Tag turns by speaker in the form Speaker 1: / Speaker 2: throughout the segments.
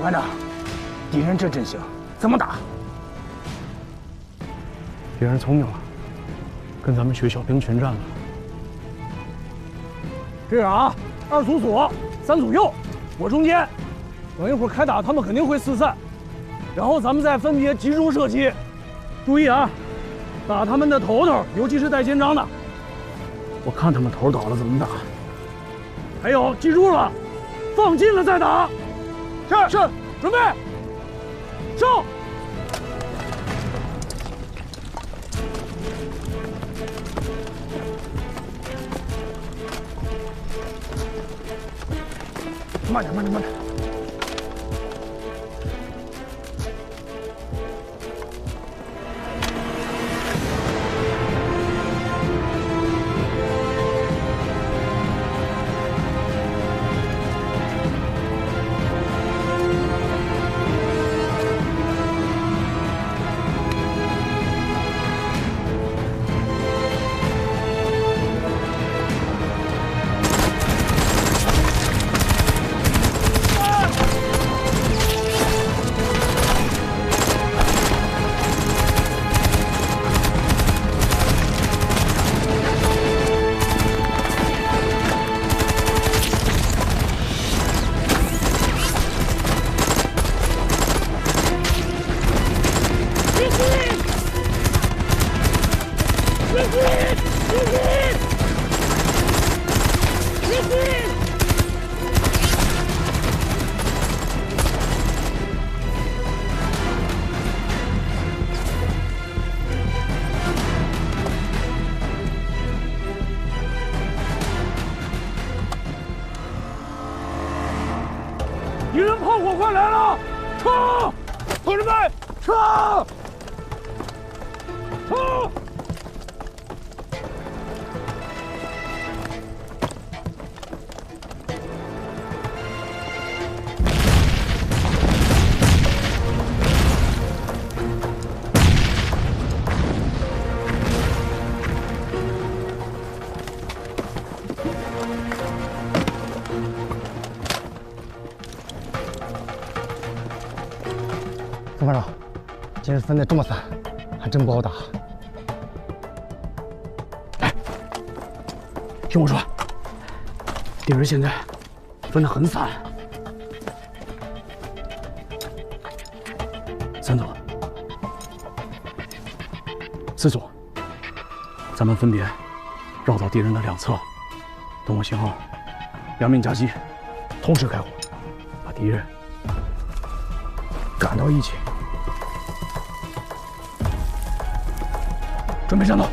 Speaker 1: 副班长，敌人这阵型怎么打？
Speaker 2: 敌人聪明了，跟咱们学校兵群战了。
Speaker 1: 这样啊，2组左，3组右，我中间。等一会儿开打，他们肯定会四散，然后咱们再分别集中射击。注意啊，打他们的头头，尤其是带肩章的。
Speaker 2: 我看他们头倒了怎么打。
Speaker 1: 还有，记住了，放近了再打。是，准备，上！慢点，慢点，慢点。敌人炮火快来了，冲！同志们，冲！冲！
Speaker 3: 副班长，今日分的这么散，还真不好打。
Speaker 2: 哎，听我说，敌人现在分得很散。3组、4组，咱们分别绕到敌人的2侧，等我信号，两面夹击，同时开火，把敌人赶到一起。准备战斗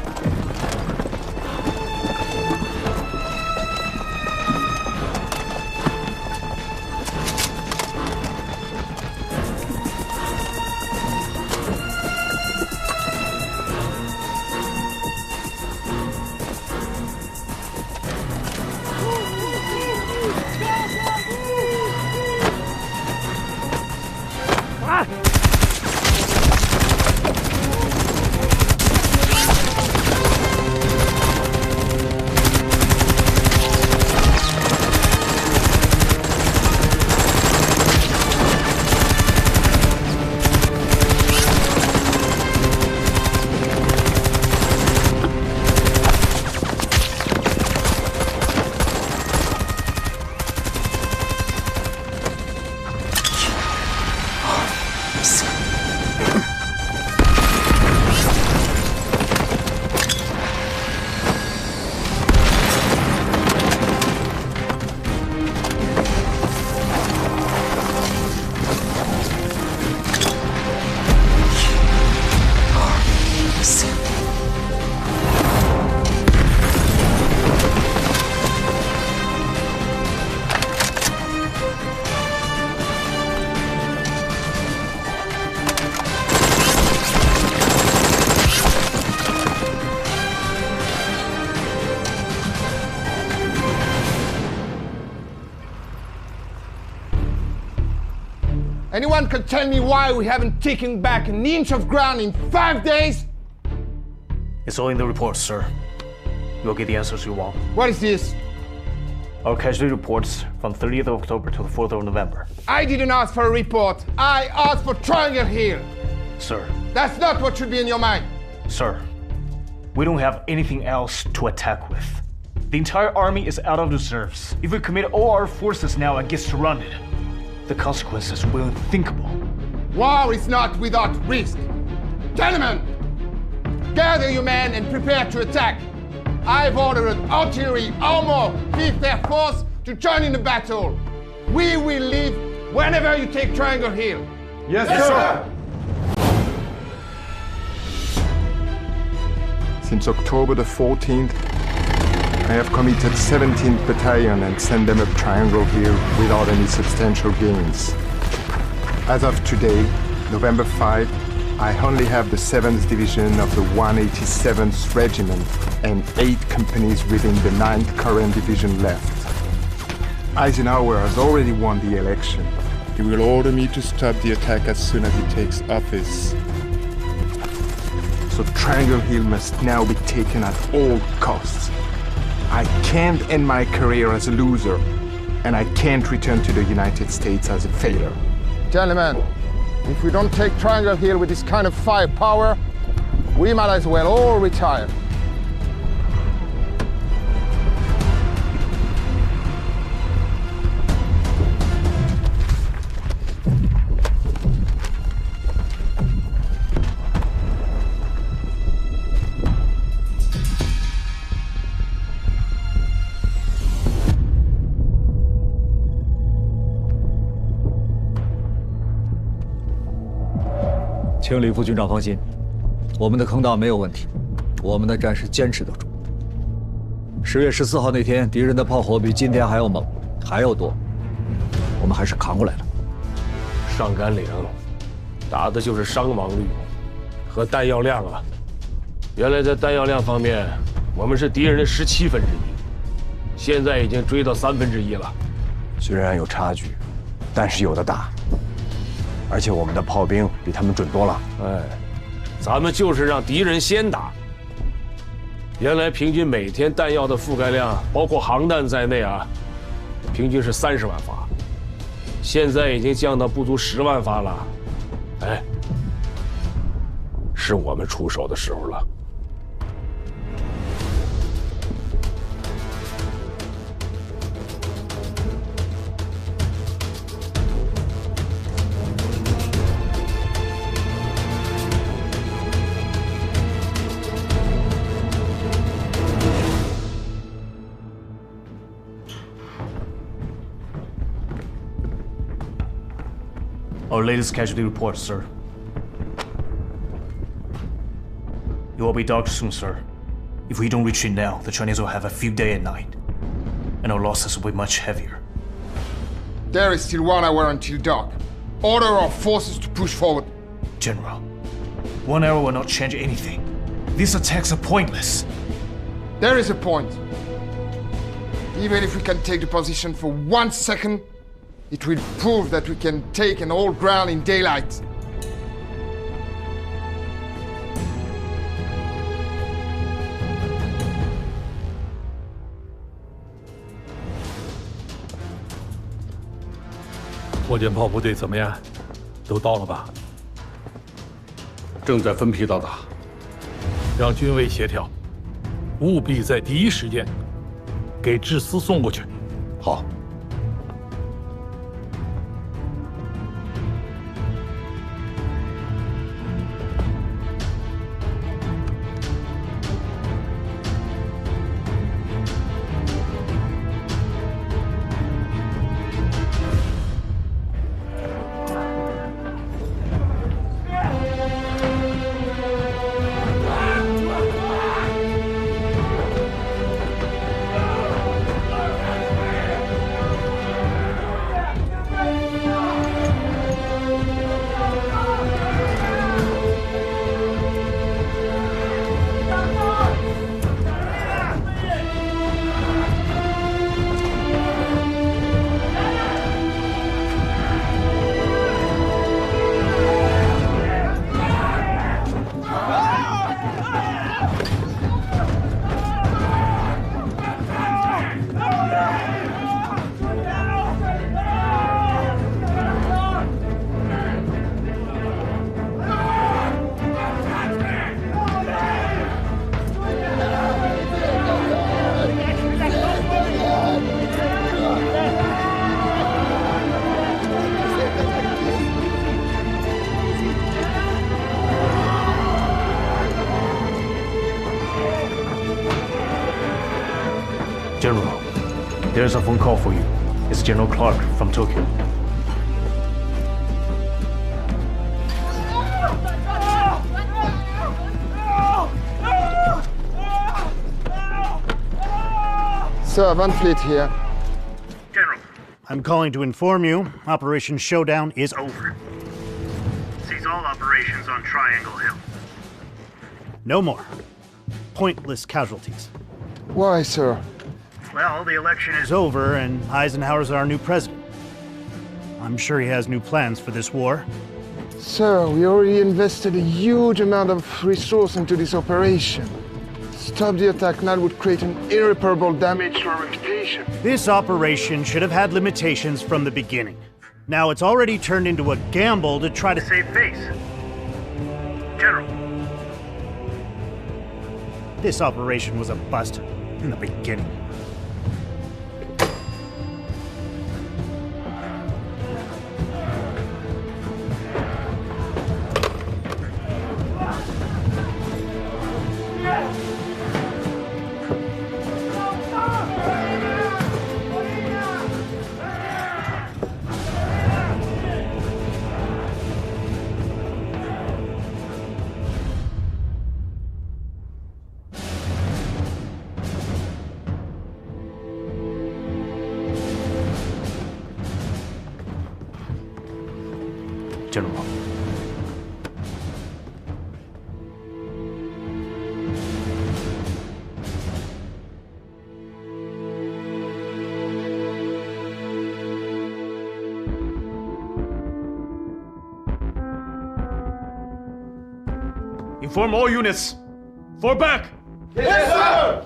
Speaker 2: ！Anyone
Speaker 4: can tell me why we haven't taken back an inch of ground in 5 days?
Speaker 5: It's all in the reports, sir. You'll get the answers you want.
Speaker 4: What is this?
Speaker 5: Our casualty reports from 30th of October to the 4th of November.
Speaker 4: I didn't ask for a report. I asked for Triangle Hill.
Speaker 5: Sir.
Speaker 4: That's not what should be in your mind.
Speaker 5: Sir, we don't have anything else to attack with. The entire army is out of reserves. If we commit all our forces now and get surrounded, the consequences will be unthinkable.
Speaker 4: War is not without risk. Gentlemen, gather your men and prepare to attack. I've ordered artillery, armor, 5th Air Force to join in the battle. We will leave whenever you take Triangle Hill.
Speaker 6: Yes, sir.
Speaker 7: Since October the 14th, I have committed 17th Battalion and sent them up Triangle Hill without any substantial gains. As of today, November 5, I only have the 7th Division of the 187th Regiment and 8 companies within the 9th Korean Division left. Eisenhower has already won the election. He will order me to stop the attack as soon as he takes office. So Triangle Hill must now be taken at all costs. I can't end my career as a loser, and I can't return to the United States as a failure.
Speaker 4: Gentlemen, if we don't take Triangle Hill with this kind of firepower, we might as well all retire.
Speaker 8: 请李副军长放心，我们的坑道没有问题，我们的战士坚持得住。10月14号那天，敌人的炮火比今天还要猛，还要多，我们还是扛过来了。
Speaker 6: 上甘岭打的就是伤亡率和弹药量啊！原来在弹药量方面，我们是敌人的17分之一，现在已经追到1/3了。
Speaker 9: 虽然有差距，但是有的打。而且我们的炮兵比他们准多了。
Speaker 6: 哎，咱们就是让敌人先打。原来平均每天弹药的覆盖量，包括航弹在内啊，平均是30万发，现在已经降到不足10万发了。哎，是我们出手的时候了。
Speaker 5: Our latest casualty report, sir. It will be dark soon, sir. If we don't retreat now, the Chinese will have a field day at night, and our losses will be much heavier.
Speaker 4: There is still 1 hour until dark. Order our forces to push forward.
Speaker 5: General, 1 hour will not change anything. These attacks are pointless.
Speaker 4: There is a point. Even if we can take the position for 1 second, it will prove that we can take an old ground in daylight.
Speaker 10: “火箭炮部队怎么样？都到了吧？”
Speaker 2: 正在分批到达。
Speaker 10: 让军委协调，务必在第一时间给致司送过去。
Speaker 2: 好。
Speaker 5: There's a phone call for you. It's General Clark from Tokyo.
Speaker 4: Sir, Van Fleet here.
Speaker 11: General, I'm calling to inform you Operation Showdown is over. Cease all operations on Triangle Hill. No more pointless casualties.
Speaker 4: Why, sir?
Speaker 11: Well, the election is over and Eisenhower's our new president. I'm sure he has new plans for this war.
Speaker 4: Sir, we already invested a huge amount of resource into this operation. Stop the attack now would create an irreparable damage to our reputation.
Speaker 11: This operation should have had limitations from the beginning. Now it's already turned into a gamble to try to save face. General, this operation was a bust in the beginning.
Speaker 5: General. Inform all units. Fall back!
Speaker 4: Yes, sir!1952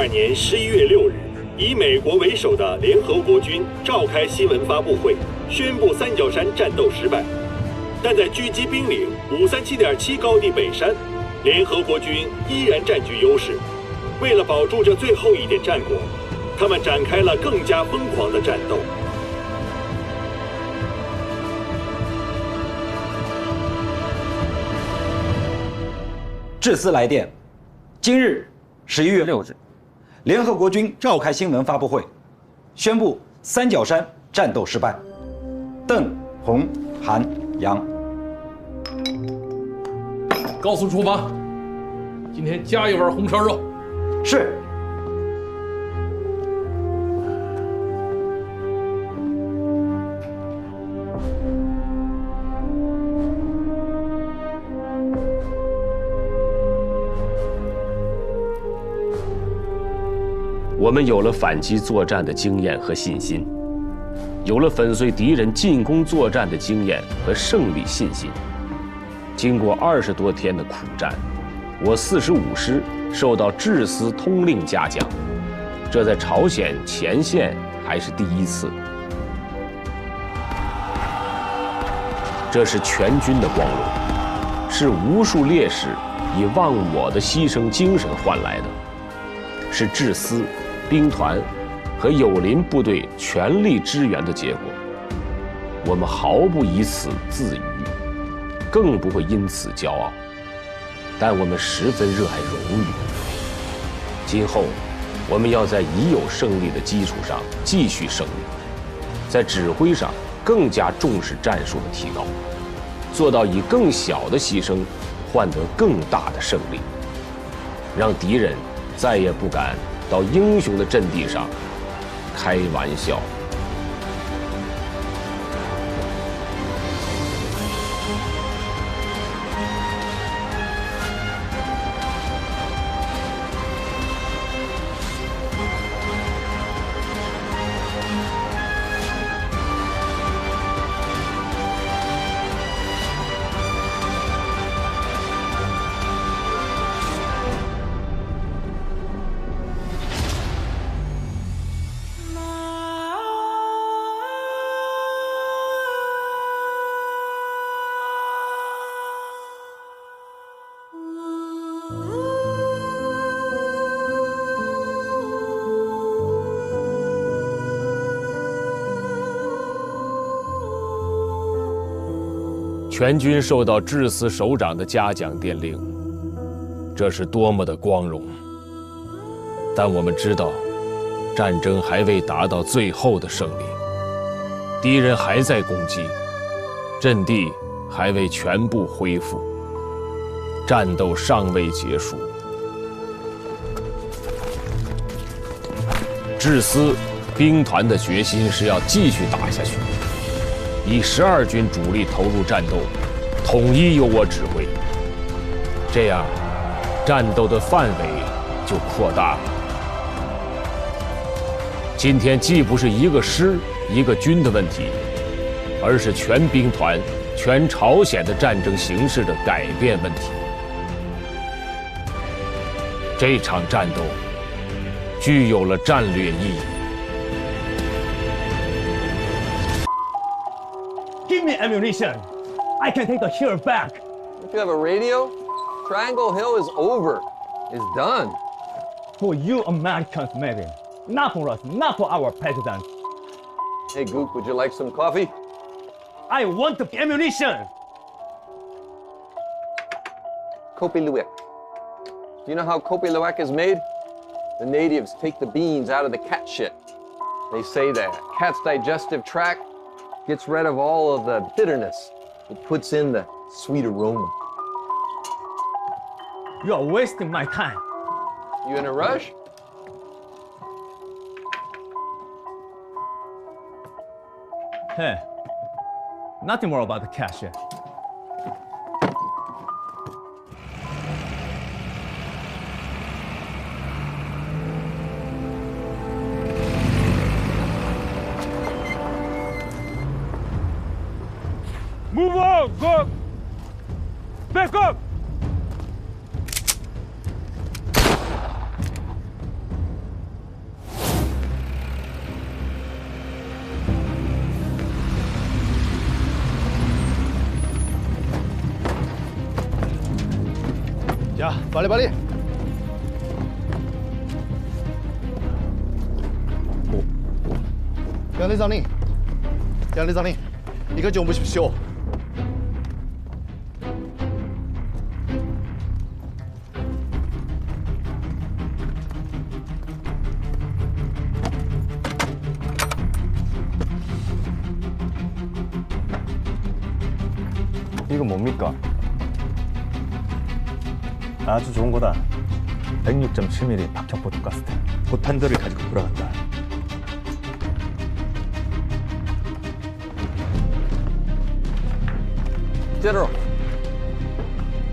Speaker 12: 年11月6日，以美国为首的联合国军召开新闻发布会，宣布三角山战斗失败。但在狙击兵岭537.7高地北山，联合国军依然占据优势。为了保住这最后一点战果，他们展开了更加疯狂的战斗。
Speaker 13: 致司来电，今日11月6日，联合国军召开新闻发布会，宣布三角山战斗失败。邓、洪、韩、杨，
Speaker 10: 告诉厨房，今天加一碗红烧肉。
Speaker 13: 是。
Speaker 6: 我们有了反击作战的经验和信心，有了粉碎敌人进攻作战的经验和胜利信心。经过20多天的苦战，我45师受到致司通令嘉奖，这在朝鲜前线还是第一次。这是全军的光荣，是无数烈士以忘我的牺牲精神换来的，是致司、兵团和友邻部队全力支援的结果。我们毫不以此自娱，更不会因此骄傲，但我们十分热爱荣誉。今后，我们要在已有胜利的基础上继续胜利，在指挥上更加重视战术的提高，做到以更小的牺牲换得更大的胜利，让敌人再也不敢到英雄的阵地上开玩笑。全军受到治司首长的嘉奖电令，这是多么的光荣！但我们知道，战争还未达到最后的胜利，敌人还在攻击，阵地还未全部恢复，战斗尚未结束。治司兵团的决心是要继续打下去。以12军主力投入战斗，统一由我指挥，这样战斗的范围就扩大了。今天既不是一个师一个军的问题，而是全兵团、全朝鲜的战争形势的改变问题。这场战斗具有了战略意义。
Speaker 14: Give me ammunition. I can take the hill back.
Speaker 15: If you have a radio, Triangle Hill is over. It's done.
Speaker 14: For you Americans, maybe. Not for us, not for our president.
Speaker 15: Hey, Gook, would you like some coffee?
Speaker 14: I want the ammunition.
Speaker 15: Kopi Luwak. Do you know how Kopi Luwak is made? The natives take the beans out of the cat shit. They say that cat's digestive tract gets rid of all of the bitterness. It puts in the sweet aroma.
Speaker 14: You are wasting my time.
Speaker 15: You in a rush?
Speaker 14: Hey, nothing more about the cash yet.
Speaker 1: Move on, go! Back up!
Speaker 3: 자, 빨리. 양 대장님, 이거 좀 보십시오.
Speaker 9: 이거 뭡니까? 아주 좋은 거다. 106.7mm 박격포 가스탄. 포탄들을 가지고 돌아간다.
Speaker 15: General,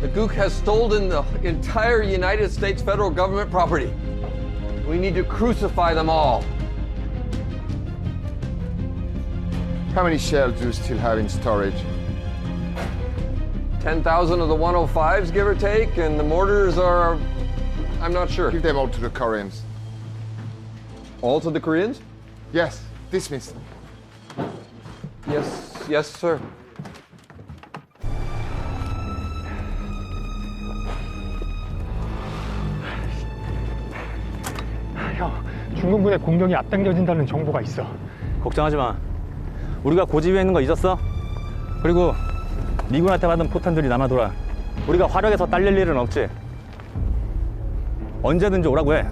Speaker 15: the Gook has stolen the entire United States federal government property. We need to crucify them all.
Speaker 7: How many shells do you still have in storage?
Speaker 15: 10,000 of the 105s, give or take, and the mortars are, I'm not sure.
Speaker 7: Give them all to the Koreans.
Speaker 15: All to the Koreans?
Speaker 7: Yes, dismiss.
Speaker 15: Yes, sir.
Speaker 16: 형, 중공군의 공격이 앞당겨진다는 정보가 있어.
Speaker 9: 걱정하지 마. 우리가 고집에 있는 거 잊었어? 그리고 미군한테 받은 포탄들이 남아돌아. 우리가 화력에서 딸릴 일은 없지. 언제든지 오라고 해.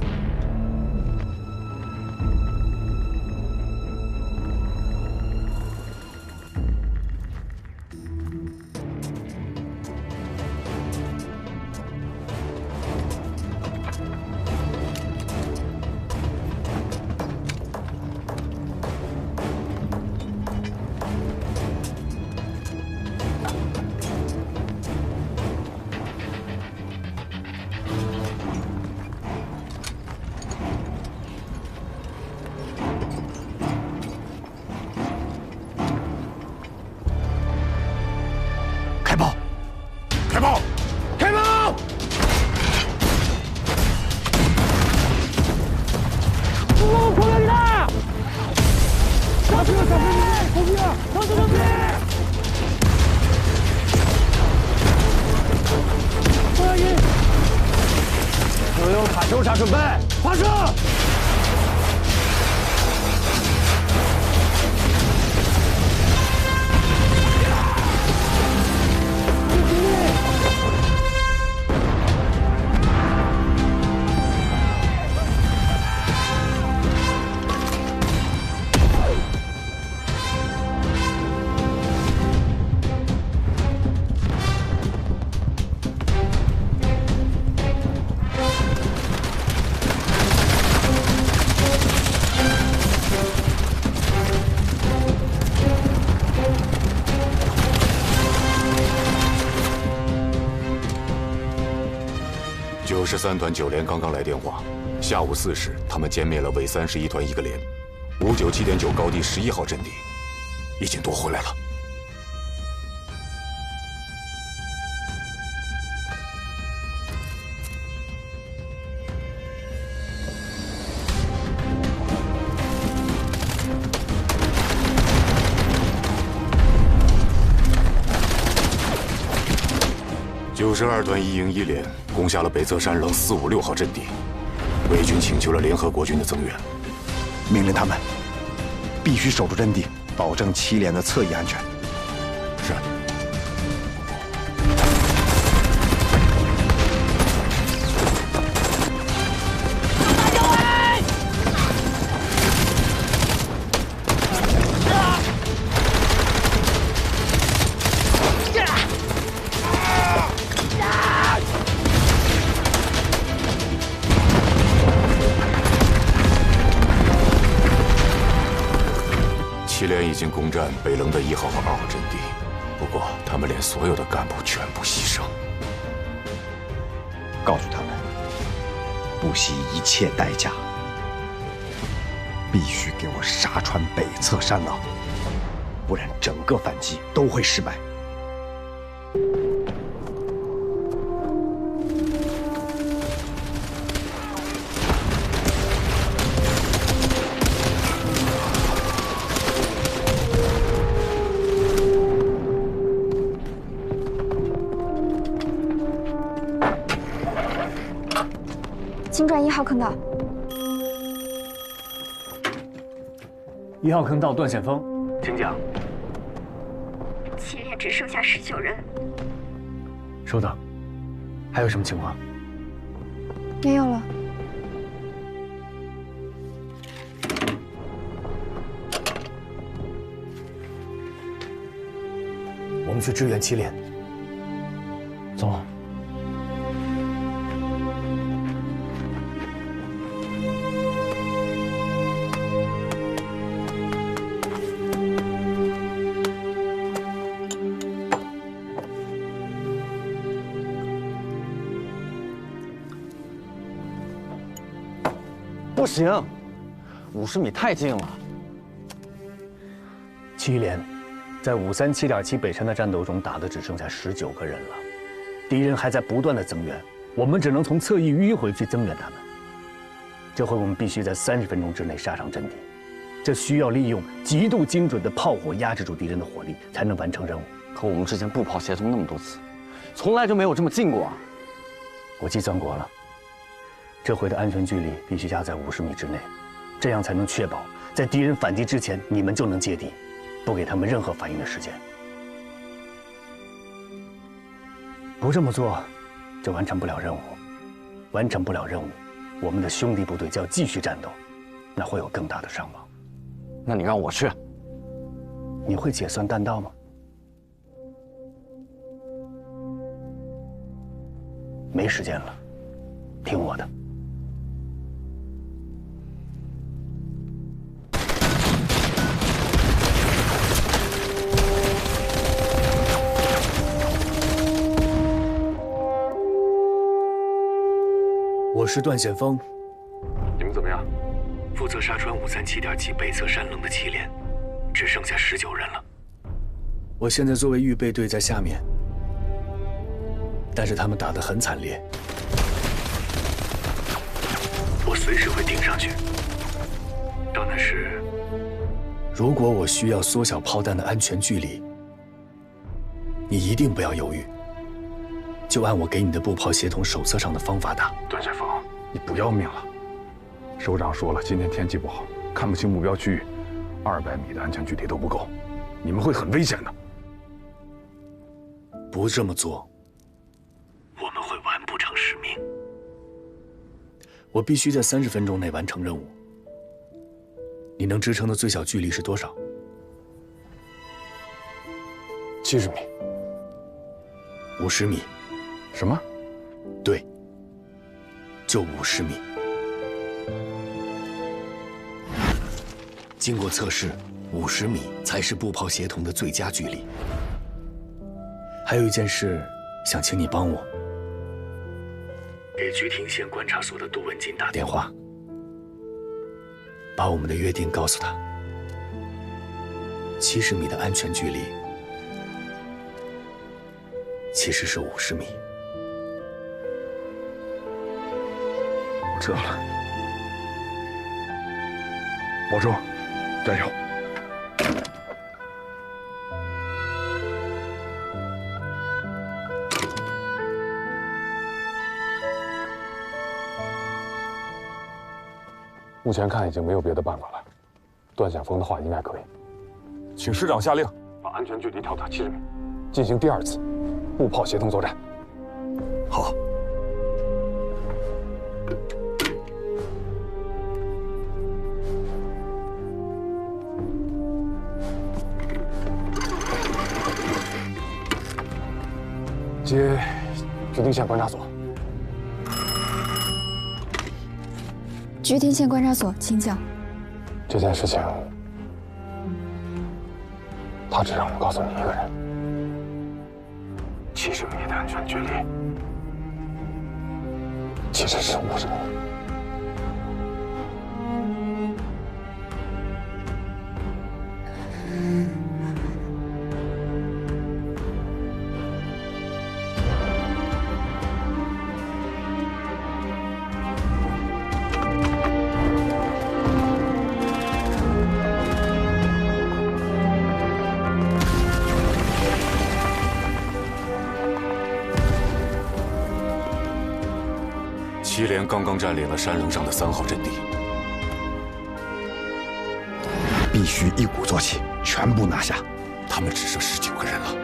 Speaker 17: 搜查准备，发射！93
Speaker 18: 团9连刚刚来电话，下午4时，他们歼灭了伪31团1个连，597.9高地11号阵地，已经夺回来了。92团1营1连攻下了北侧山棱456号阵地，伪军请求了联合国军的增援，
Speaker 19: 命令他们必须守住阵地，保证7连的侧翼安全。
Speaker 18: 是。7连已经攻占北棱的1号和2号阵地，不过他们连所有的干部全部牺牲。
Speaker 19: 告诉他们，不惜一切代价，必须给我杀穿北侧山棱，不然整个反击都会失败。
Speaker 20: 请转1号坑道。
Speaker 9: 1号坑道段显峰，请讲。
Speaker 20: 7连只剩下19人。
Speaker 9: 收到。还有什么情况？
Speaker 20: 没有了。
Speaker 9: 我们去支援7连。走。
Speaker 17: 不行，50米太近了。
Speaker 9: 7连在537.7北山的战斗中打的只剩下19个人了，敌人还在不断的增援，我们只能从侧翼迂回去增援他们。这回我们必须在30分钟之内杀上阵地，这需要利用极度精准的炮火压制住敌人的火力，才能完成任务。
Speaker 17: 可我们之前步炮协同那么多次，从来就没有这么近过啊！
Speaker 9: 我计算过了。这回的安全距离必须压在50米之内，这样才能确保在敌人反击之前，你们就能接敌，不给他们任何反应的时间。不这么做，就完成不了任务。完成不了任务，我们的兄弟部队就要继续战斗，那会有更大的伤亡。
Speaker 17: 那你让我去？
Speaker 9: 你会解算弹道吗？没时间了，听我的。我是段显峰。
Speaker 21: 你们怎么样？负责杀穿537.7北侧山棱的7连，只剩下19人了。
Speaker 9: 我现在作为预备队在下面，但是他们打得很惨烈。
Speaker 21: 我随时会顶上去。到那时，
Speaker 9: 如果我需要缩小炮弹的安全距离，你一定不要犹豫，就按我给你的步炮协同手册上的方法打。
Speaker 21: 段显峰，
Speaker 8: 你不要命了？首长说了，今天天气不好，看不清目标区域，200米的安全距离都不够，你们会很危险的。
Speaker 9: 不这么做，
Speaker 21: 我们会完不成使命。
Speaker 9: 我必须在30分钟内完成任务。你能支撑的最小距离是多少
Speaker 8: ？70米。
Speaker 9: 50米。
Speaker 8: 什么？
Speaker 9: 对，就50米。经过测试，50米才是步炮协同的最佳距离。还有一件事，想请你帮我，
Speaker 21: 给菊亭县观察所的杜文锦打电话，
Speaker 9: 把我们的约定告诉他。70米的安全距离，其实是50米。
Speaker 8: 我知道了，保重，加油！目前看已经没有别的办法了，段晓峰的话应该可以。请师长下令，把安全距离调到70米，进行第2次步炮协同作战。
Speaker 9: 好。
Speaker 8: 接菊亭县观察所。
Speaker 20: 菊亭县观察所，请讲。
Speaker 8: 这件事情，他只让我告诉你一个人。70米的安全距离，其实是50米。
Speaker 18: 祁连刚刚占领了山棱上的3号阵地，
Speaker 19: 必须一鼓作气，全部拿下。
Speaker 18: 他们只剩19个人了。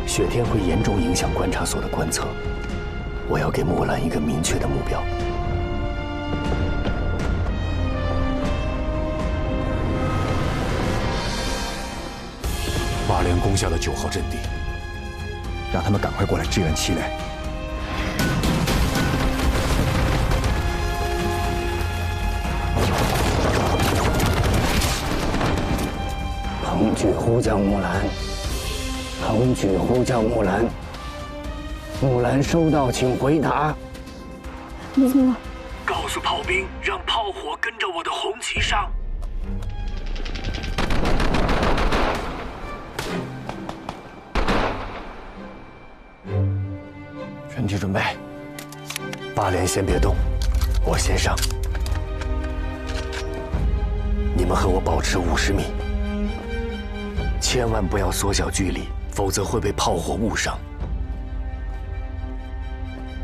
Speaker 9: 雪天会严重影响观察所的观测，我要给木兰一个明确的目标。
Speaker 18: 8连攻下了9号阵地，
Speaker 19: 让他们赶快过来支援祁连。
Speaker 22: 彭举呼叫木兰。彭举呼叫木兰，木兰收到，请回答。
Speaker 20: 你怎么了？
Speaker 21: 告诉炮兵，让炮火跟着我的红旗上。
Speaker 9: 全体准备，8连先别动，我先上。你们和我保持50米，千万不要缩小距离。否则会被炮火误伤。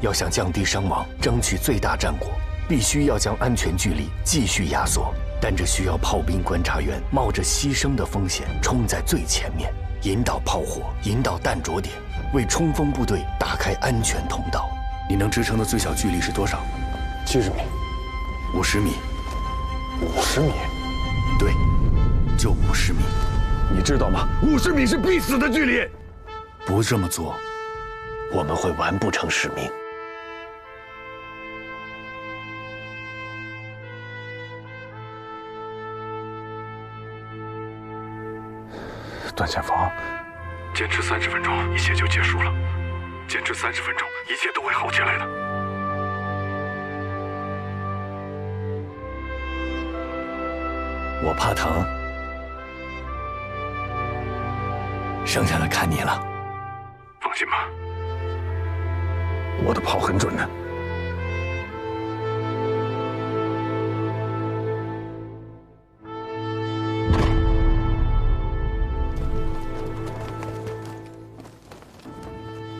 Speaker 9: 要想降低伤亡，争取最大战果，必须要将安全距离继续压缩。但这需要炮兵观察员冒着牺牲的风险冲在最前面，
Speaker 22: 引导炮火，引导弹着点，为冲锋部队打开安全通道。
Speaker 21: 你能支撑的最小距离是多少
Speaker 8: ？70米。
Speaker 21: 50米。
Speaker 8: 50米？
Speaker 21: 对，就50米。
Speaker 22: 你知道吗？50米是必死的距离。
Speaker 21: 不这么做，
Speaker 22: 我们会完不成使命。
Speaker 8: 段前锋，
Speaker 21: 坚持30分钟，一切就结束了。坚持30分钟，一切都会好起来的。
Speaker 22: 我怕疼，剩下的看你了。
Speaker 21: 放心吧，
Speaker 22: 我的炮很准的。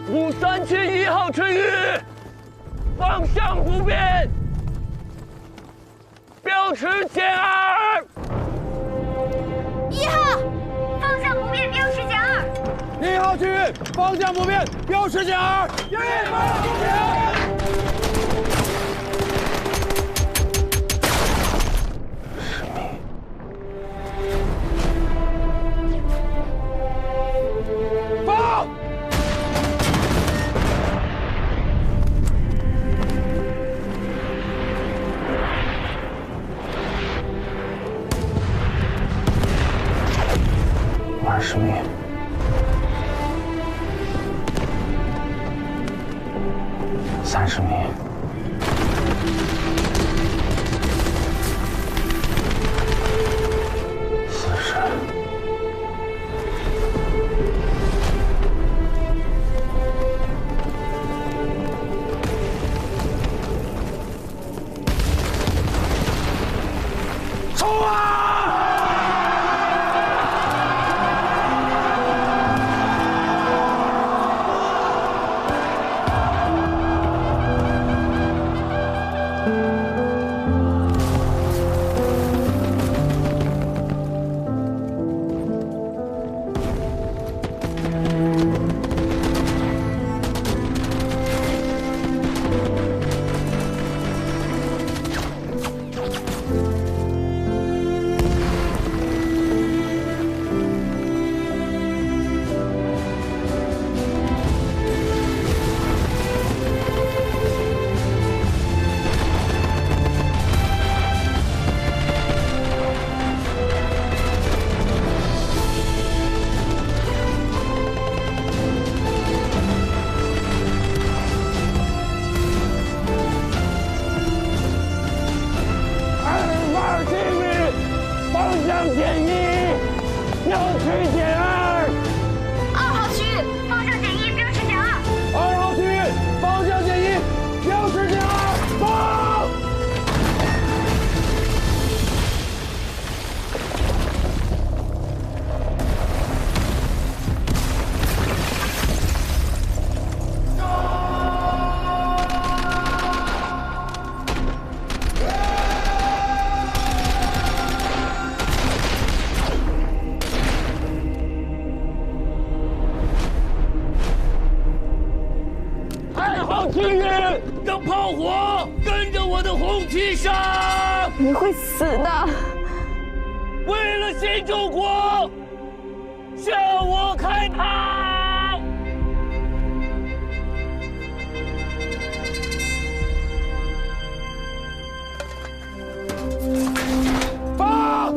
Speaker 2: 537-1号春雨，方向不变，标尺减2。
Speaker 11: 1号，方向不变，标尺减2。
Speaker 1: 1号区域，方向不变，标尺减2。1号不变。放！20
Speaker 8: 米。30米。40。
Speaker 2: 冲啊！让炮火跟着我的红旗上！
Speaker 11: 你会死的！
Speaker 2: 为了新中国，向我开炮！
Speaker 1: 放！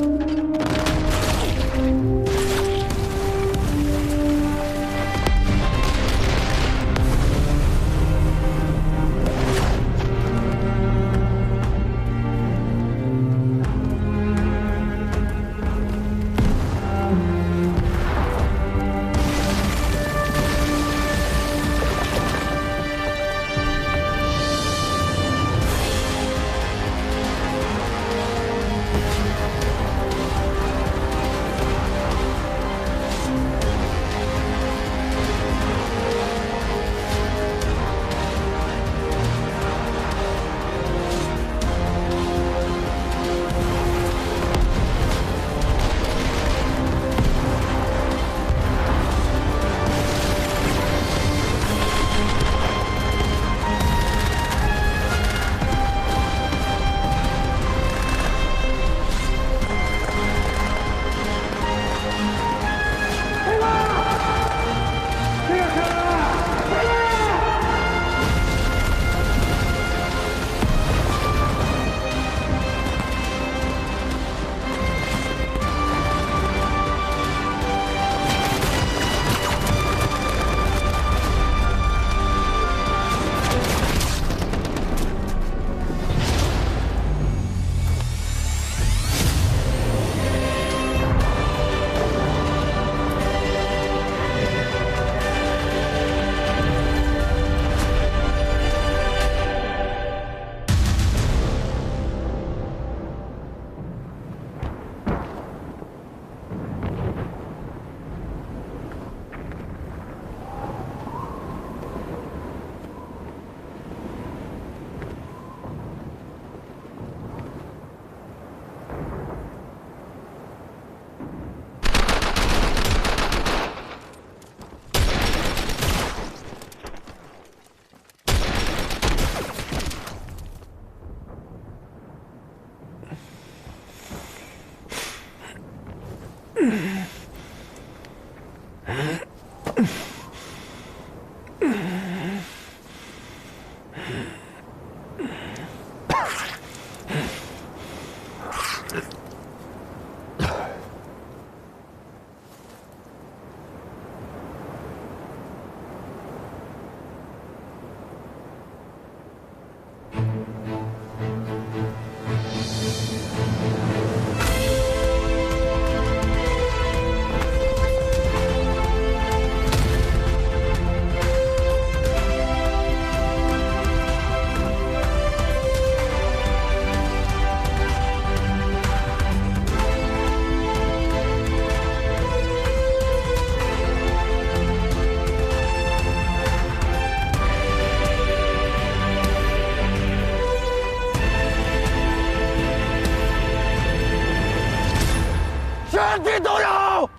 Speaker 2: 全体动手！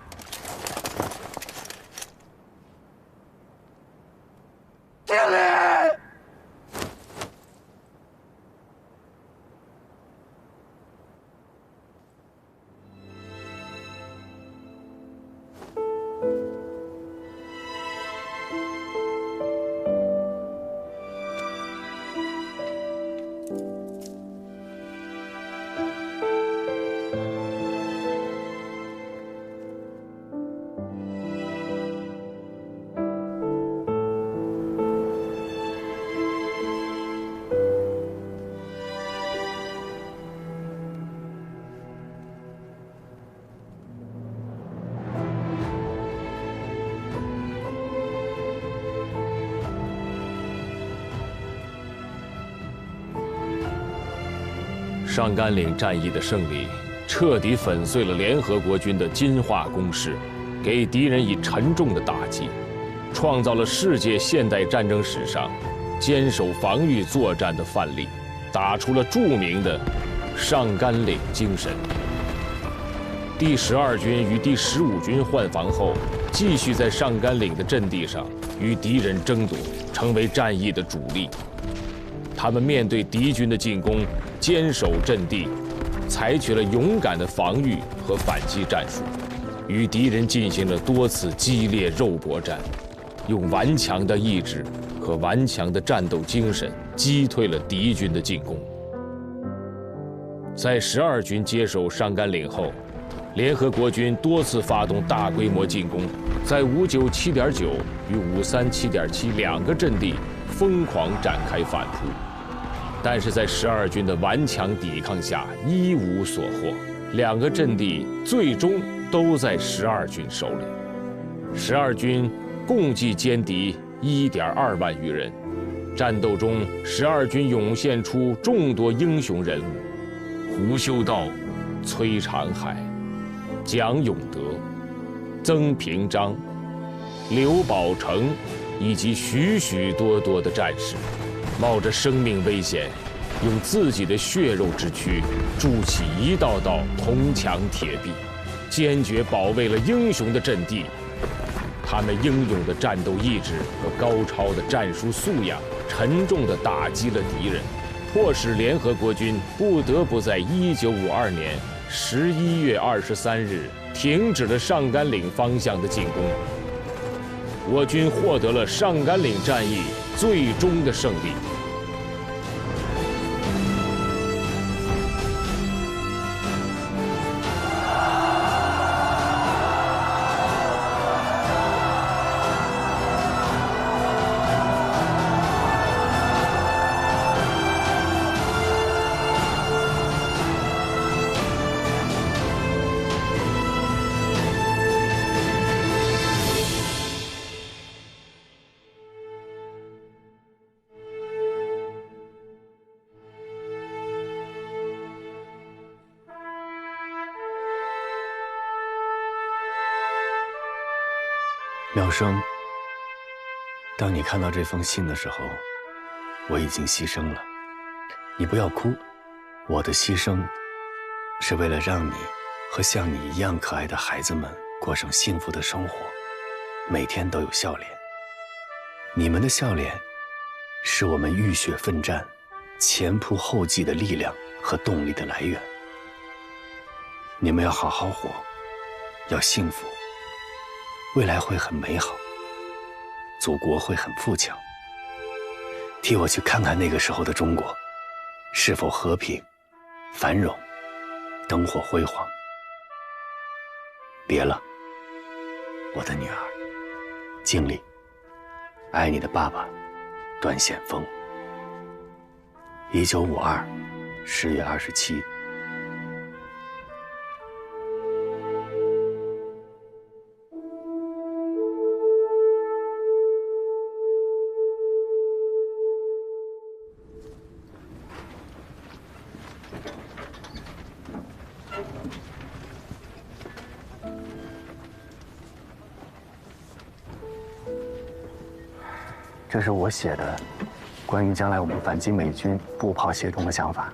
Speaker 2: 敬礼！
Speaker 6: 上甘岭战役的胜利，彻底粉碎了联合国军的金化攻势，给敌人以沉重的打击，创造了世界现代战争史上坚守防御作战的范例，打出了著名的上甘岭精神。第12军与第15军换防后，继续在上甘岭的阵地上与敌人争夺，成为战役的主力。他们面对敌军的进攻，坚守阵地，采取了勇敢的防御和反击战术，与敌人进行了多次激烈肉搏战，用顽强的意志和顽强的战斗精神击退了敌军的进攻。在12军接手上甘岭后，联合国军多次发动大规模进攻，在597.9与537.7两个阵地疯狂展开反扑。但是在12军的顽强抵抗下一无所获，两个阵地最终都在12军手里。12军共计歼敌1.2万余人，战斗中12军涌现出众多英雄人物：胡修道、崔长海、蒋永德、曾平章、刘宝成以及许许多多的战士，冒着生命危险，用自己的血肉之躯筑起一道道铜墙铁壁，坚决保卫了英雄的阵地。他们英勇的战斗意志和高超的战术素养，沉重地打击了敌人，迫使联合国军不得不在1952年11月23日停止了上甘岭方向的进攻。我军获得了上甘岭战役最终的胜利。
Speaker 9: 苗生，当你看到这封信的时候，我已经牺牲了。你不要哭，我的牺牲是为了让你和像你一样可爱的孩子们过上幸福的生活，每天都有笑脸。你们的笑脸是我们浴血奋战、前仆后继的力量和动力的来源。你们要好好活，要幸福，未来会很美好，祖国会很富强。替我去看看那个时候的中国，是否和平、繁荣、灯火辉煌。别了，我的女儿，经理，爱你的爸爸，段显峰。1952 10月27。这是我写的关于将来我们反击美军步炮协同的想法。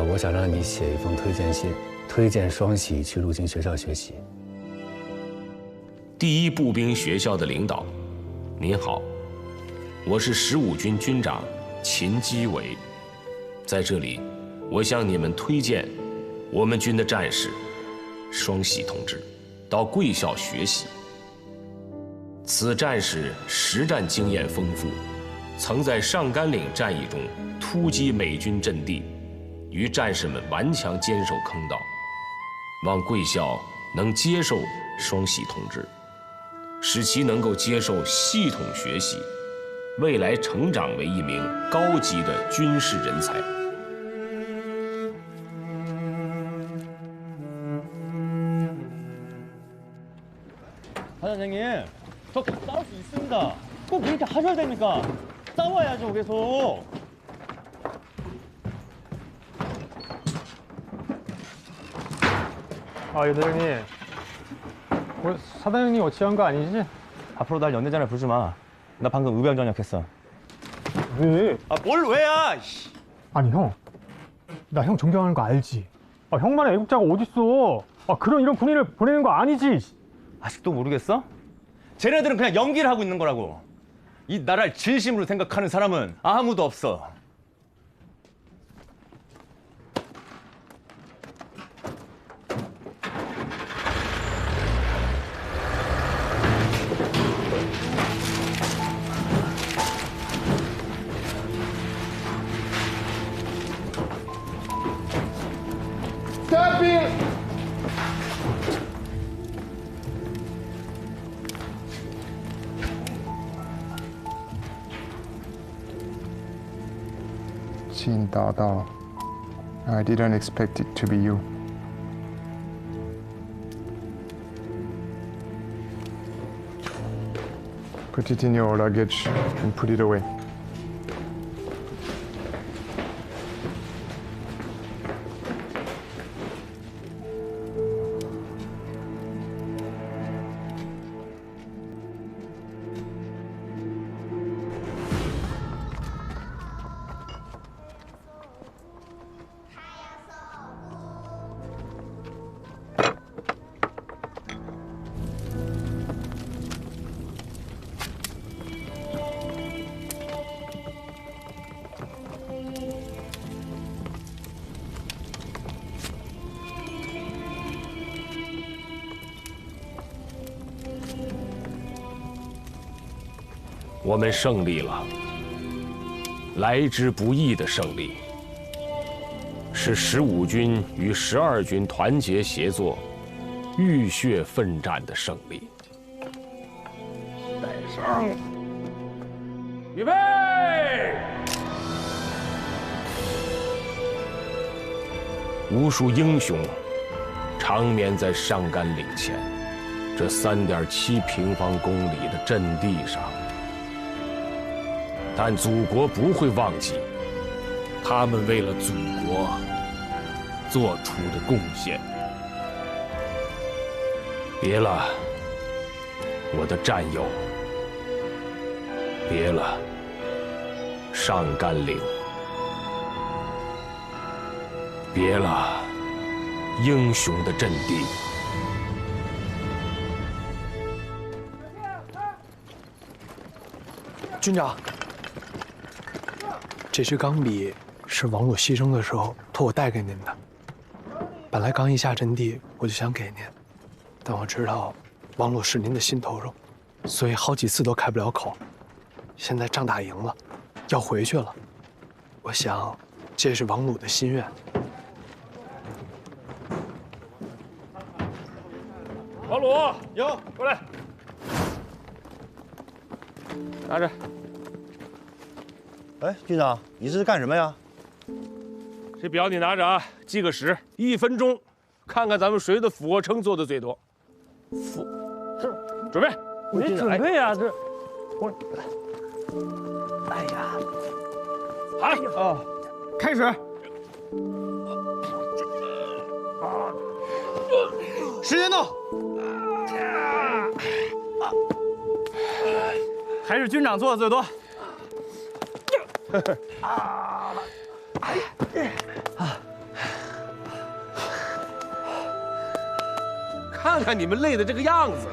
Speaker 9: 我想让你写一封推荐信，推荐双喜去陆军学校学习。
Speaker 6: 第一步兵学校的领导，您好，我是15军军长秦基伟，在这里，我向你们推荐我们军的战士双喜同志到贵校学习。此战士实战经验丰富，曾在上甘岭战役中突击美军阵地，与战士们顽强坚守坑道。望贵校能接受双喜同志，使其能够接受系统学习，未来成长为一名高级的军事人才。
Speaker 14: 반장님, 저 싸울 수 있습니다. 꼭 그렇게 하셔야 됩니까? 싸워야죠, 계속.
Speaker 16: 아, 여대장님. 우리 사단장님 어찌한 거 아니지?
Speaker 14: 앞으로 날 연대장을 부르지 마. 나 방금 의병 전역했어.
Speaker 16: 왜?
Speaker 14: 아, 뭘 왜야?
Speaker 16: 아니, 형. 나 형 존경하는 거 알지? 아, 형만의 애국자가 어딨어? 아, 이런 군인을 보내는 거 아니지?
Speaker 14: 아직도 모르겠어? 쟤네들은 그냥 연기를 하고 있는 거라고. 이 나라를 진심으로 생각하는 사람은 아무도 없어.
Speaker 7: Stopping! 请大道 I didn't expect it to be you. Put it in your luggage and put it away.
Speaker 6: 我们胜利了，来之不易的胜利，是15军与12军团结协作、浴血奋战的胜利。带上，预备！无数英雄长眠在上甘岭前这3.7平方公里的阵地上。 但祖国不会忘记他们为了祖国做出的贡献。别了，我的战友，别了，上甘岭。别了，英雄的阵地。
Speaker 4: 军长，这支钢笔是王鲁牺牲的时候托我带给您的。本来刚一下阵地，我就想给您，但我知道王鲁是您的心头肉，所以好几次都开不了口。现在仗打赢了，要回去了，我想这是王鲁的心愿。
Speaker 6: 王鲁，有，过来，拿着。
Speaker 5: 哎，军长，你这是干什么呀？
Speaker 6: 这表你拿着啊，计个时，1分钟，看看咱们谁的俯卧撑做的最多。准备，
Speaker 1: 没准备啊，这我，
Speaker 6: 哎呀，
Speaker 1: 好啊，开始。
Speaker 4: 时间到。
Speaker 1: 还是军长做的最多。
Speaker 6: 看看你们累的这个样子，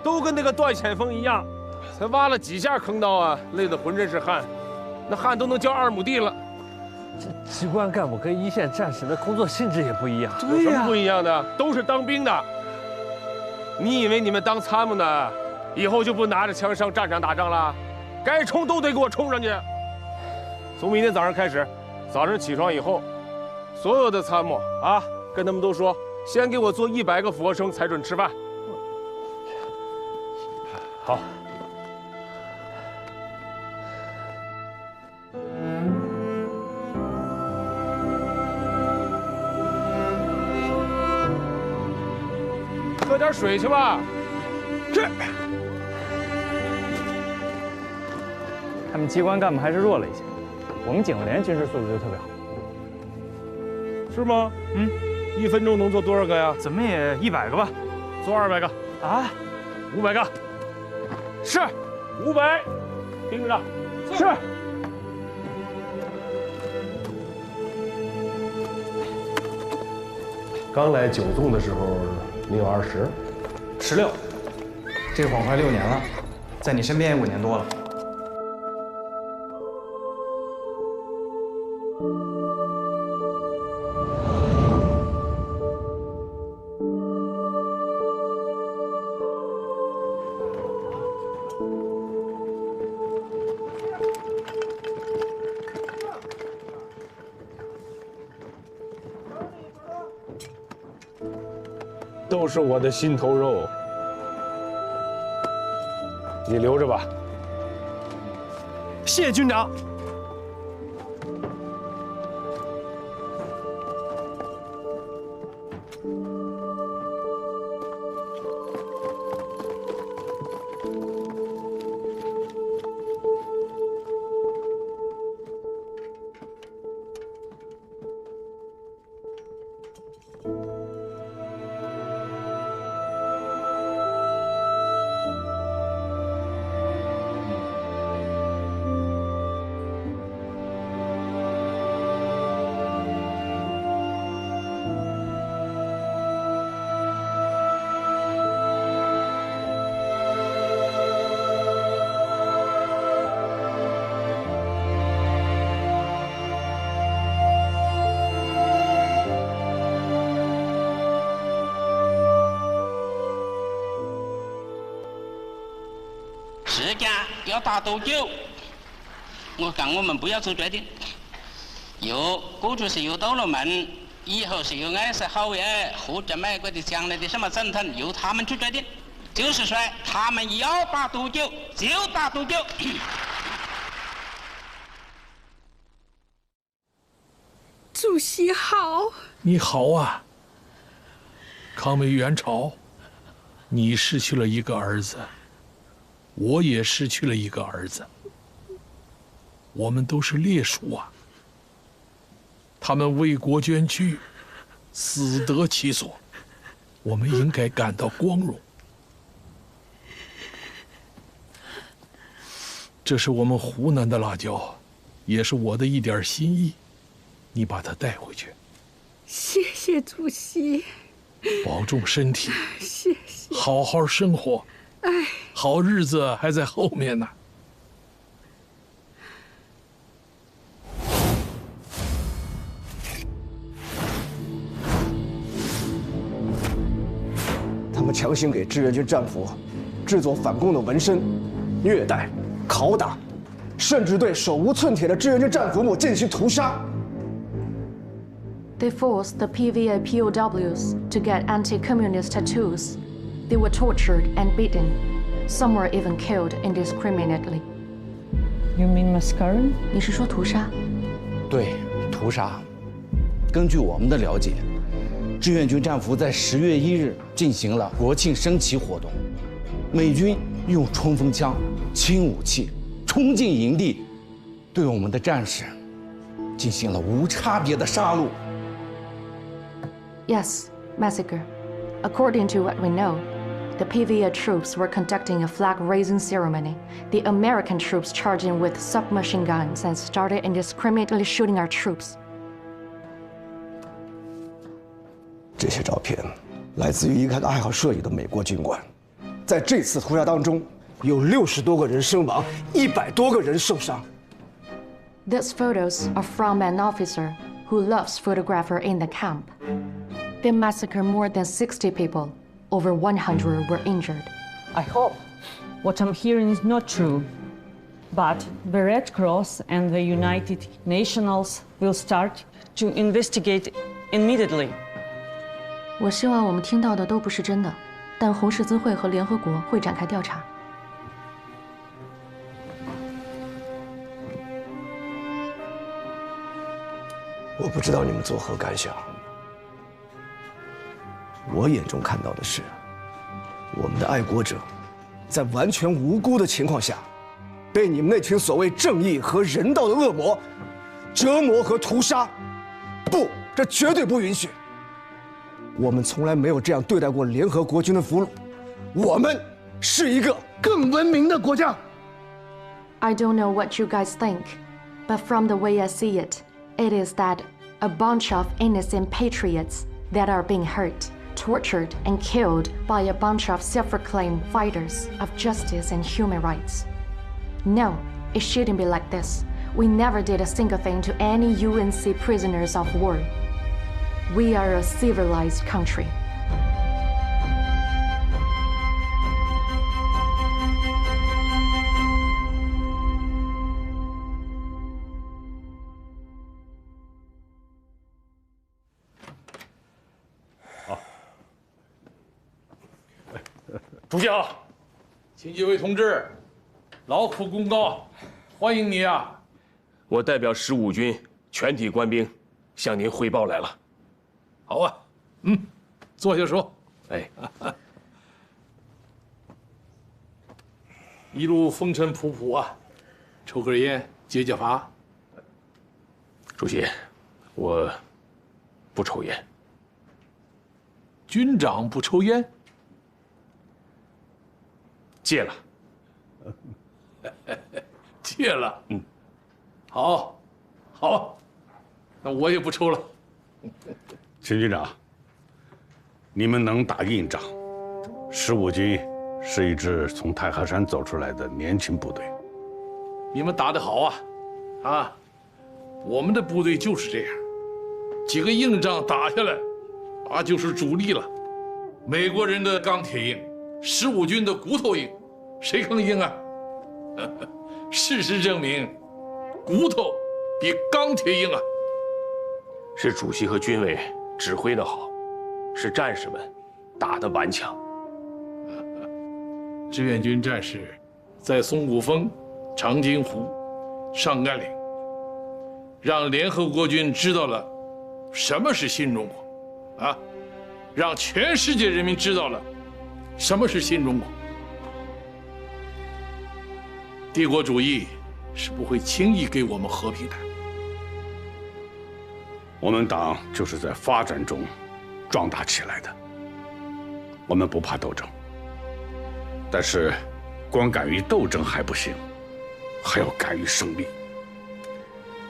Speaker 6: 都跟那个段显锋一样，才挖了几下坑道啊，累得浑身是汗，那汗都能浇2亩地了。
Speaker 2: 这机关干部跟一线战士的工作性质也不一样。
Speaker 6: 有什么不一样的？都是当兵的。你以为你们当参谋呢，以后就不拿着枪上战场打仗了？该冲都得给我冲上去。从明天早上开始，早上起床以后，所有的参谋啊，跟他们都说，先给我做100个俯卧撑才准吃饭。好。喝点水去吧。
Speaker 1: 是。他们机关干部还是弱了一些，我们警卫连军事素质就特别好。
Speaker 6: 是吗？嗯，1分钟能做多少个呀？
Speaker 1: 怎么也100个吧。
Speaker 6: 做200个。
Speaker 1: 啊
Speaker 6: ？500个。是。500。盯着。
Speaker 1: 是。
Speaker 6: 刚来9纵的时候，你有20。
Speaker 3: 16。这晃快6年了，在你身边也5年多了。
Speaker 6: 都是我的心头肉，你留着吧。
Speaker 4: 谢谢军长。
Speaker 23: 时间要打多久？我讲我们不要做决定。过去是有道路门，以后是有20号耶，或者美国的将来的什么总统，由他们去决定。就是说，他们要打多久就打多久。
Speaker 24: 主席好。
Speaker 10: 你好啊。抗美援朝，你失去了一个儿子。我也失去了一个儿子，我们都是烈属啊。他们为国捐躯，死得其所，我们应该感到光荣。这是我们湖南的辣椒，也是我的一点心意，你把它带回去。
Speaker 24: 谢谢主席，
Speaker 10: 保重身体，
Speaker 24: 谢谢，
Speaker 10: 好好生活。
Speaker 24: 哎，
Speaker 10: 好日子还在后面呢。
Speaker 19: 他们强行给志愿军战俘制作反共的纹身，虐待、拷打，甚至对手无寸铁的志愿军战俘们进行屠杀。
Speaker 12: They forced the PVA POWs to get anti-communist tattoos. They were tortured and beaten. Some were even killed indiscriminately.
Speaker 13: You mean massacre?
Speaker 12: 你是说屠杀？
Speaker 15: 对，屠杀。根据我们的了解，志愿军战俘在10月1日进行了国庆升旗活动，美军用冲锋枪、轻武器冲进营地，对我们的战士进行了无差别的杀戮。
Speaker 12: Yes, massacre. According to what we know, the PVA troops were conducting a flag-raising ceremony. The American troops charged in with submachine guns and started indiscriminately shooting our troops.
Speaker 19: 这些照片来自于一个爱好摄影的美国军官。在这次屠杀当中，有60多个人身亡，100多个人受伤。
Speaker 12: These photos are from an officer who loves photographer in the camp. They massacred more than 60 people. Over 100 were injured.
Speaker 13: I hope what I'm hearing is not true, but the Red Cross and the United Nations will start to investigate immediately.
Speaker 12: 我希望我们听到的都不是真的，但红十字会和联合国会展开调查。
Speaker 19: 我不知道你们作何感想。我眼中看到的是，我们的爱国者，在完全无辜的情况下，被你们那群所谓正义和人道的恶魔折磨和屠杀。不，这绝对不允许。我们从来没有这样对待过联合国军的俘虏。我们是一个更文明的国家。
Speaker 12: I don't know what you guys think, but from the way I see it, it is that a bunch of innocent patriots that are being hurt, tortured, and killed by a bunch of self-proclaimed fighters of justice and human rights. No, it shouldn't be like this. We never did a single thing to any UNC prisoners of war. We are a civilized country.
Speaker 10: Oh. 主席好，请几位同志劳苦功高，欢迎你啊！
Speaker 6: 我代表15军全体官兵向您汇报来了。
Speaker 10: 好啊，坐下说。
Speaker 6: 哎，
Speaker 10: 一路风尘仆仆啊，抽根烟解解乏。
Speaker 6: 主席，我不抽烟。
Speaker 10: 军长不抽烟？
Speaker 6: 戒了。
Speaker 10: 戒了。好，好，那我也不抽了。
Speaker 17: 秦军长，你们能打硬仗，15军是一支从太行山走出来的年轻部队。
Speaker 10: 你们打得好啊！啊，我们的部队就是这样，几个硬仗打下来，啊，就是主力了。美国人的钢铁硬，15军的骨头硬，谁更硬啊？事实证明，骨头比钢铁硬啊！
Speaker 6: 是主席和军委指挥的好，是战士们打得顽强。
Speaker 10: 志愿军战士在松骨峰、长津湖、上甘岭，让联合国军知道了什么是新中国，啊，让全世界人民知道了什么是新中国。帝国主义是不会轻易给我们和平的。
Speaker 17: 我们党就是在发展中壮大起来的，我们不怕斗争，但是光敢于斗争还不行，还要敢于胜利。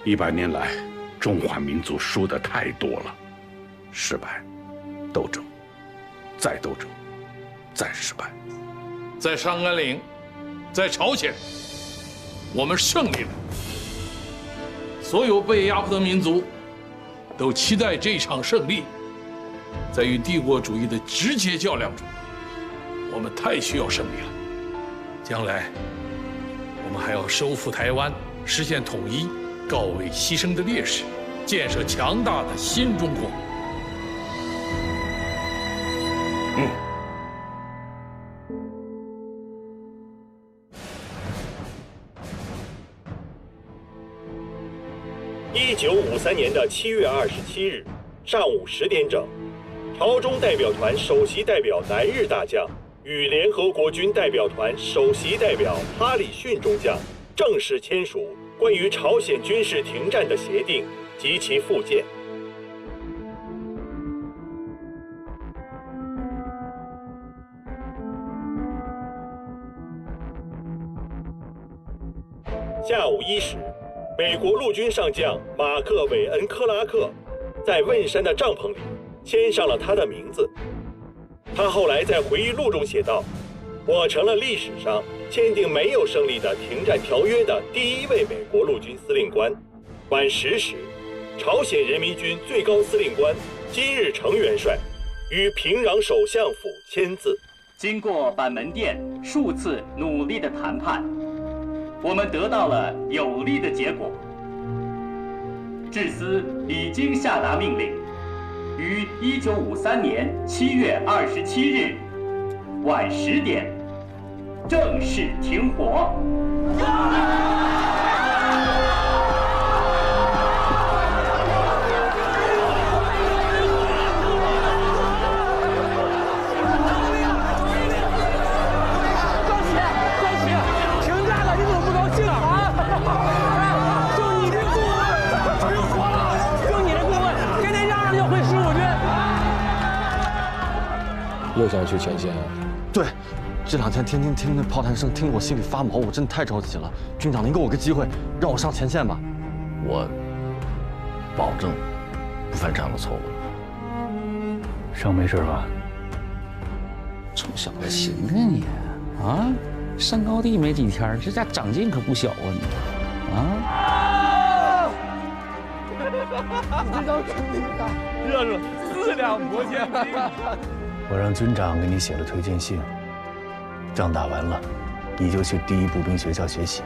Speaker 17: 100年来，中华民族输的太多了，失败，斗争，再斗争，再失败。
Speaker 10: 在上甘岭，在朝鲜，我们胜利了。所有被压迫的民族都期待这场胜利。在与帝国主义的直接较量中，我们太需要胜利了。将来，我们还要收复台湾，实现统一，告慰牺牲的烈士，建设强大的新中国。
Speaker 18: 1953年的7月27日上午10点整，朝中代表团首席代表南日大将与联合国军代表团首席代表哈里逊中将正式签署关于朝鲜军事停战的协定及其附件。下午1时，美国陆军上将马克·韦恩·克拉克在汶山的帐篷里签上了他的名字。他后来在回忆录中写道：“我成了历史上签订没有胜利的停战条约的第1位美国陆军司令官。”晚10时，朝鲜人民军最高司令官金日成元帅与平壤首相府签字。
Speaker 20: 经过板门店数次努力的谈判，我们得到了有利的结果。智司已经下达命令，于1953年7月27日晚10点正式停火。
Speaker 6: 又想去前线啊？
Speaker 21: 对，这2天天天听那炮弹声，听得我心里发毛，我真的太着急了。军长，您给我个机会，让我上前线吧。
Speaker 15: 我保证不犯这样的错误。
Speaker 9: 伤没事吧？
Speaker 15: 臭小子，行啊你啊！上高地没几天，这家长进可不小啊你啊！
Speaker 2: 这张成绩大，热热4两拨千斤。
Speaker 9: 我让军长给你写了推荐信，仗打完了，你就去第1步兵学校学习。